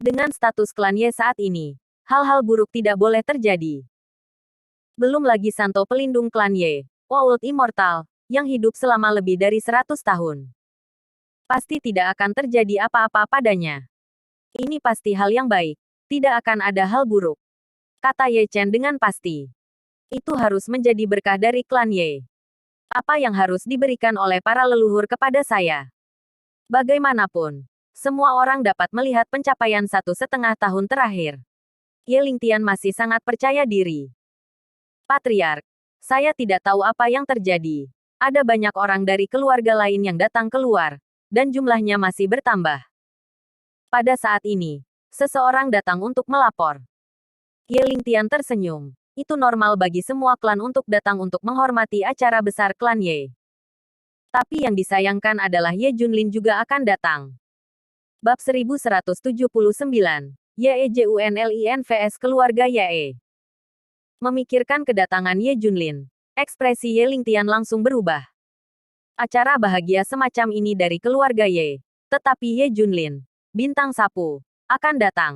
S1: Dengan status klan Ye saat ini, hal-hal buruk tidak boleh terjadi. Belum lagi Santo pelindung klan Ye, World Immortal, yang hidup selama lebih dari 100 tahun. Pasti tidak akan terjadi apa-apa padanya. Ini pasti hal yang baik. Tidak akan ada hal buruk. Kata Ye Chen dengan pasti. Itu harus menjadi berkah dari klan Ye. Apa yang harus diberikan oleh para leluhur kepada saya? Bagaimanapun, semua orang dapat melihat pencapaian 1,5 tahun terakhir. Ye Lingtian masih sangat percaya diri. Patriark, saya tidak tahu apa yang terjadi. Ada banyak orang dari keluarga lain yang datang keluar, dan jumlahnya masih bertambah. Pada saat ini, seseorang datang untuk melapor. Ye Lingtian tersenyum. Itu normal bagi semua klan untuk datang untuk menghormati acara besar klan Ye. Tapi yang disayangkan adalah Ye Junlin juga akan datang. Bab 1179, YEJUNLIN vs Keluarga Ye. Memikirkan kedatangan Ye Junlin, ekspresi Ye Lingtian langsung berubah. Acara bahagia semacam ini dari keluarga Ye, tetapi Ye Junlin, bintang sapu, akan datang.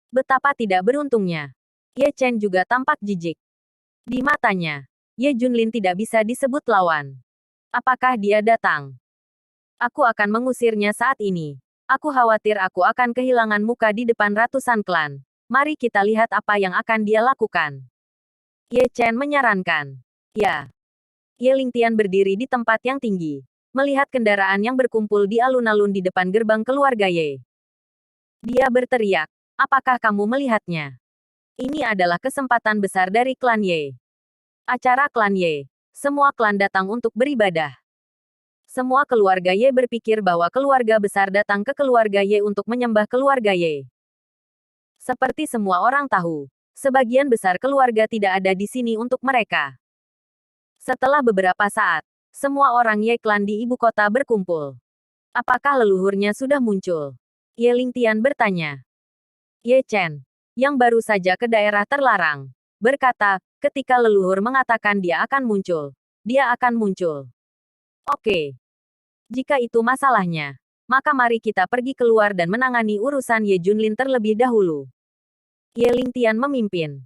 S1: Betapa tidak beruntungnya. Ye Chen juga tampak jijik. Di matanya, Ye Junlin tidak bisa disebut lawan. Apakah dia datang? Aku akan mengusirnya saat ini. Aku khawatir aku akan kehilangan muka di depan ratusan klan. Mari kita lihat apa yang akan dia lakukan. Ye Chen menyarankan. Ya. Ye Lingtian berdiri di tempat yang tinggi, melihat kendaraan yang berkumpul di alun-alun di depan gerbang keluarga Ye. Dia berteriak, apakah kamu melihatnya? Ini adalah kesempatan besar dari klan Ye. Acara klan Ye. Semua klan datang untuk beribadah. Semua keluarga Ye berpikir bahwa keluarga besar datang ke keluarga Ye untuk menyembah keluarga Ye. Seperti semua orang tahu, sebagian besar keluarga tidak ada di sini untuk mereka. Setelah beberapa saat, semua orang Ye klan di ibu kota berkumpul. Apakah leluhurnya sudah muncul? Ye Lingtian bertanya. Ye Chen, yang baru saja ke daerah terlarang, berkata, ketika leluhur mengatakan dia akan muncul, dia akan muncul. Oke. Jika itu masalahnya, maka mari kita pergi keluar dan menangani urusan Ye Junlin terlebih dahulu. Ye Lingtian memimpin.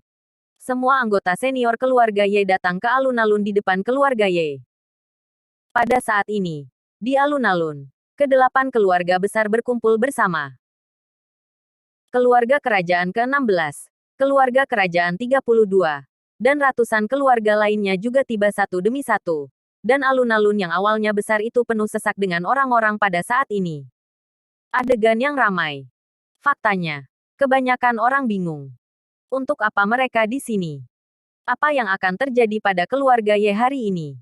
S1: Semua anggota senior keluarga Ye datang ke alun-alun di depan keluarga Ye. Pada saat ini, di alun-alun, ke-8 keluarga besar berkumpul bersama. Keluarga kerajaan ke-16, keluarga kerajaan 32, dan ratusan keluarga lainnya juga tiba satu demi satu. Dan alun-alun yang awalnya besar itu penuh sesak dengan orang-orang pada saat ini. Adegan yang ramai. Faktanya, kebanyakan orang bingung. Untuk apa mereka di sini? Apa yang akan terjadi pada keluarga Ye hari ini?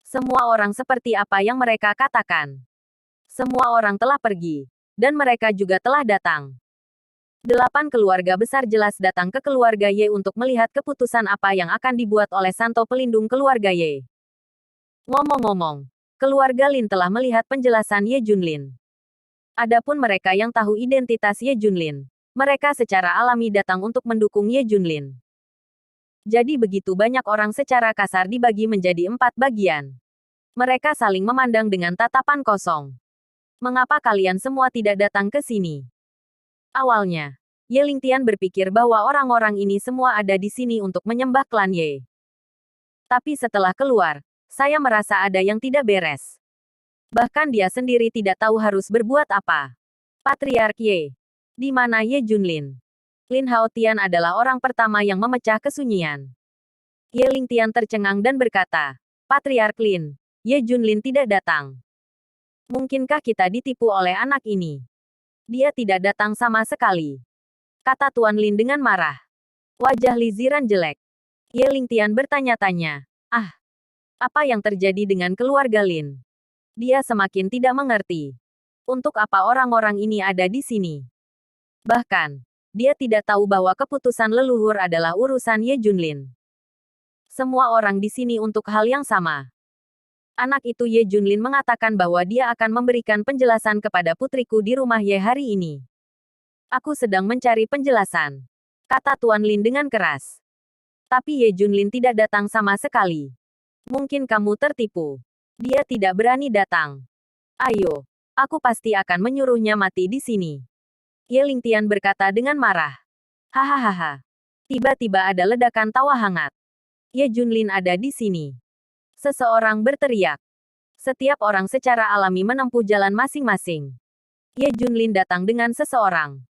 S1: Semua orang seperti apa yang mereka katakan. Semua orang telah pergi, dan mereka juga telah datang. 8 keluarga besar jelas datang ke keluarga Ye untuk melihat keputusan apa yang akan dibuat oleh Santo pelindung keluarga Ye. Ngomong-ngomong, keluarga Lin telah melihat penjelasan Ye Junlin. Adapun mereka yang tahu identitas Ye Junlin, mereka secara alami datang untuk mendukung Ye Junlin. Jadi begitu banyak orang secara kasar dibagi menjadi 4 bagian. Mereka saling memandang dengan tatapan kosong. Mengapa kalian semua tidak datang ke sini? Awalnya, Ye Lingtian berpikir bahwa orang-orang ini semua ada di sini untuk menyembah klan Ye. Tapi setelah keluar, saya merasa ada yang tidak beres. Bahkan dia sendiri tidak tahu harus berbuat apa. Patriark Ye. Di mana Ye Junlin? Lin Haotian adalah orang pertama yang memecah kesunyian. Ye Lingtian tercengang dan berkata, Patriark Lin, Ye Junlin tidak datang. Mungkinkah kita ditipu oleh anak ini? Dia tidak datang sama sekali. Kata Tuan Lin dengan marah. Wajah Li Ziran jelek. Ye Lingtian bertanya-tanya. Ah, apa yang terjadi dengan keluarga Lin? Dia semakin tidak mengerti. Untuk apa orang-orang ini ada di sini? Bahkan, dia tidak tahu bahwa keputusan leluhur adalah urusan Ye Junlin. Semua orang di sini untuk hal yang sama. Anak itu Ye Junlin mengatakan bahwa dia akan memberikan penjelasan kepada putriku di rumah Ye hari ini. Aku sedang mencari penjelasan, kata Tuan Lin dengan keras. Tapi Ye Junlin tidak datang sama sekali. Mungkin kamu tertipu. Dia tidak berani datang. Ayo, aku pasti akan menyuruhnya mati di sini. Ye Lingtian berkata dengan marah. Hahaha. Tiba-tiba ada ledakan tawa hangat. Ye Junlin ada di sini. Seseorang berteriak. Setiap orang secara alami menempuh jalan masing-masing. Ye Junlin datang dengan seseorang.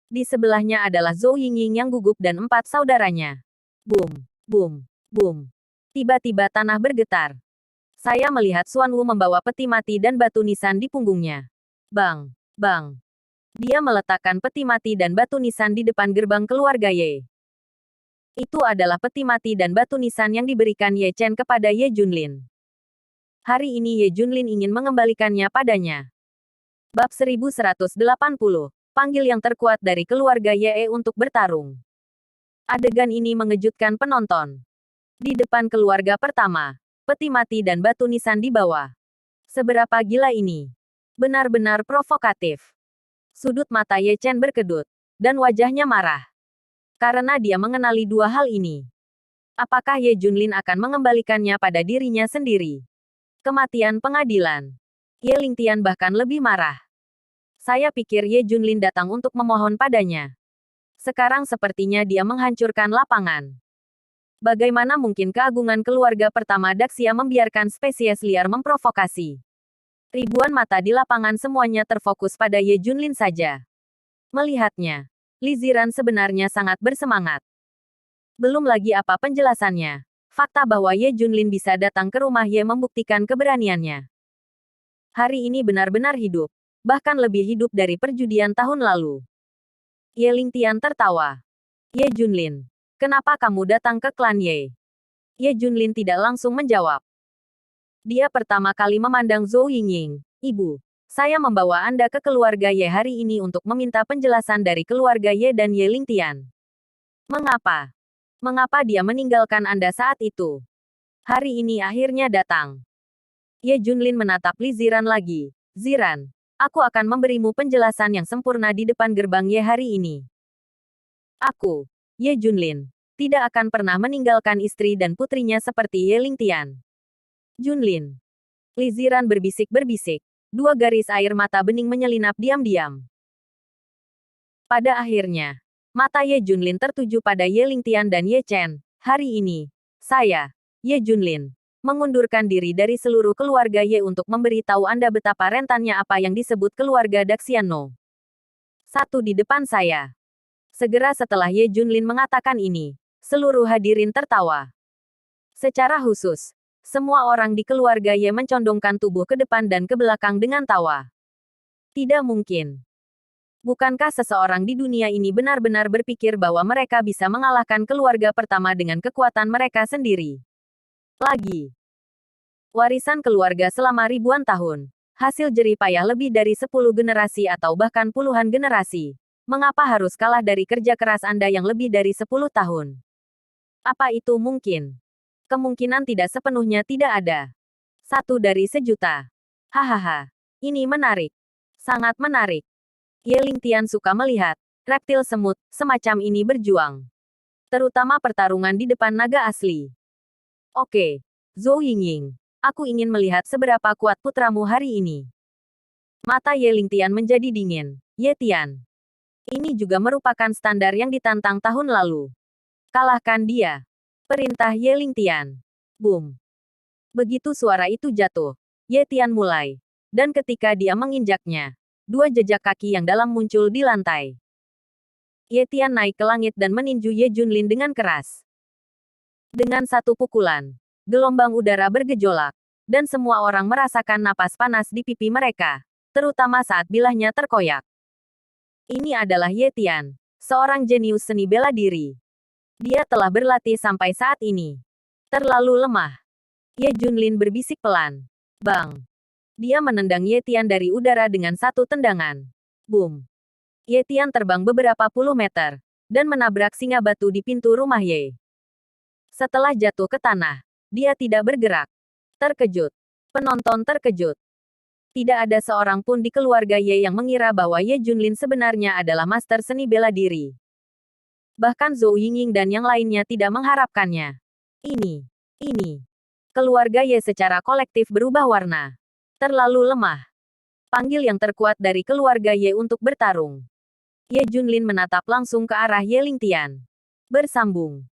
S1: Di sebelahnya adalah Zhou Yingying yang gugup dan 4 saudaranya. Boom, boom, boom. Tiba-tiba tanah bergetar. Saya melihat Xuan Wu membawa peti mati dan batu nisan di punggungnya. Bang, bang. Dia meletakkan peti mati dan batu nisan di depan gerbang keluarga Ye. Itu adalah peti mati dan batu nisan yang diberikan Ye Chen kepada Ye Junlin. Hari ini Ye Junlin ingin mengembalikannya padanya. Bab 1180. Panggil yang terkuat dari keluarga Ye untuk bertarung. Adegan ini mengejutkan penonton. Di depan keluarga pertama, peti mati dan batu nisan di bawah. Seberapa gila ini? Benar-benar provokatif. Sudut mata Ye Chen berkedut, dan wajahnya marah. Karena dia mengenali dua hal ini. Apakah Ye Junlin akan mengembalikannya pada dirinya sendiri? Kematian pengadilan. Ye Lingtian bahkan lebih marah. Saya pikir Ye Junlin datang untuk memohon padanya. Sekarang sepertinya dia menghancurkan lapangan. Bagaimana mungkin keagungan keluarga pertama Daxia membiarkan spesies liar memprovokasi? Ribuan mata di lapangan semuanya terfokus pada Ye Junlin saja. Melihatnya, Li Ziran sebenarnya sangat bersemangat. Belum lagi apa penjelasannya. Fakta bahwa Ye Junlin bisa datang ke rumah Ye membuktikan keberaniannya. Hari ini benar-benar hidup. Bahkan lebih hidup dari perjudian tahun lalu. Ye Lingtian tertawa. Ye Junlin, kenapa kamu datang ke klan Ye? Ye Junlin tidak langsung menjawab. Dia pertama kali memandang Zhou Yingying. Ibu, saya membawa Anda ke keluarga Ye hari ini untuk meminta penjelasan dari keluarga Ye dan Ye Lingtian. Mengapa? Mengapa dia meninggalkan Anda saat itu? Hari ini akhirnya datang. Ye Junlin menatap Li Ziran lagi. Ziran, aku akan memberimu penjelasan yang sempurna di depan gerbang Ye hari ini. Aku, Ye Junlin, tidak akan pernah meninggalkan istri dan putrinya seperti Ye Lingtian. Junlin. Li Ziran berbisik-berbisik. Dua garis air mata bening menyelinap diam-diam. Pada akhirnya, mata Ye Junlin tertuju pada Ye Lingtian dan Ye Chen. Hari ini, saya, Ye Junlin, mengundurkan diri dari seluruh keluarga Ye untuk memberitahu Anda betapa rentannya apa yang disebut keluarga Daxiano. Satu di depan saya. Segera setelah Ye Junlin mengatakan ini, seluruh hadirin tertawa. Secara khusus, semua orang di keluarga Ye mencondongkan tubuh ke depan dan ke belakang dengan tawa. Tidak mungkin. Bukankah seseorang di dunia ini benar-benar berpikir bahwa mereka bisa mengalahkan keluarga pertama dengan kekuatan mereka sendiri? Lagi. Warisan keluarga selama ribuan tahun. Hasil jerih payah lebih dari 10 generasi atau bahkan puluhan generasi. Mengapa harus kalah dari kerja keras Anda yang lebih dari 10 tahun? Apa itu mungkin? Kemungkinan tidak sepenuhnya tidak ada. 1 dari sejuta. Hahaha. Ini menarik. Sangat menarik. Ye Lingtian suka melihat reptil semut semacam ini berjuang. Terutama pertarungan di depan naga asli. Oke, Zhou Yingying. Aku ingin melihat seberapa kuat putramu hari ini. Mata Ye Lingtian menjadi dingin. Ye Tian. Ini juga merupakan standar yang ditantang tahun lalu. Kalahkan dia. Perintah Ye Lingtian. Boom. Begitu suara itu jatuh, Ye Tian mulai. Dan ketika dia menginjaknya, 2 jejak kaki yang dalam muncul di lantai. Ye Tian naik ke langit dan meninju Ye Junlin dengan keras. Dengan satu pukulan, gelombang udara bergejolak, dan semua orang merasakan napas panas di pipi mereka, terutama saat bilahnya terkoyak. Ini adalah Ye Tian, seorang jenius seni bela diri. Dia telah berlatih sampai saat ini. Terlalu lemah. Ye Junlin berbisik pelan. Bang. Dia menendang Ye Tian dari udara dengan satu tendangan. Boom. Ye Tian terbang beberapa puluh meter dan menabrak singa batu di pintu rumah Ye. Setelah jatuh ke tanah, dia tidak bergerak. Terkejut. Penonton terkejut. Tidak ada seorang pun di keluarga Ye yang mengira bahwa Ye Junlin sebenarnya adalah master seni bela diri. Bahkan Zhou Yingying dan yang lainnya tidak mengharapkannya. Ini. Keluarga Ye secara kolektif berubah warna. Terlalu lemah. Panggil yang terkuat dari keluarga Ye untuk bertarung. Ye Junlin menatap langsung ke arah Ye Lingtian. Bersambung.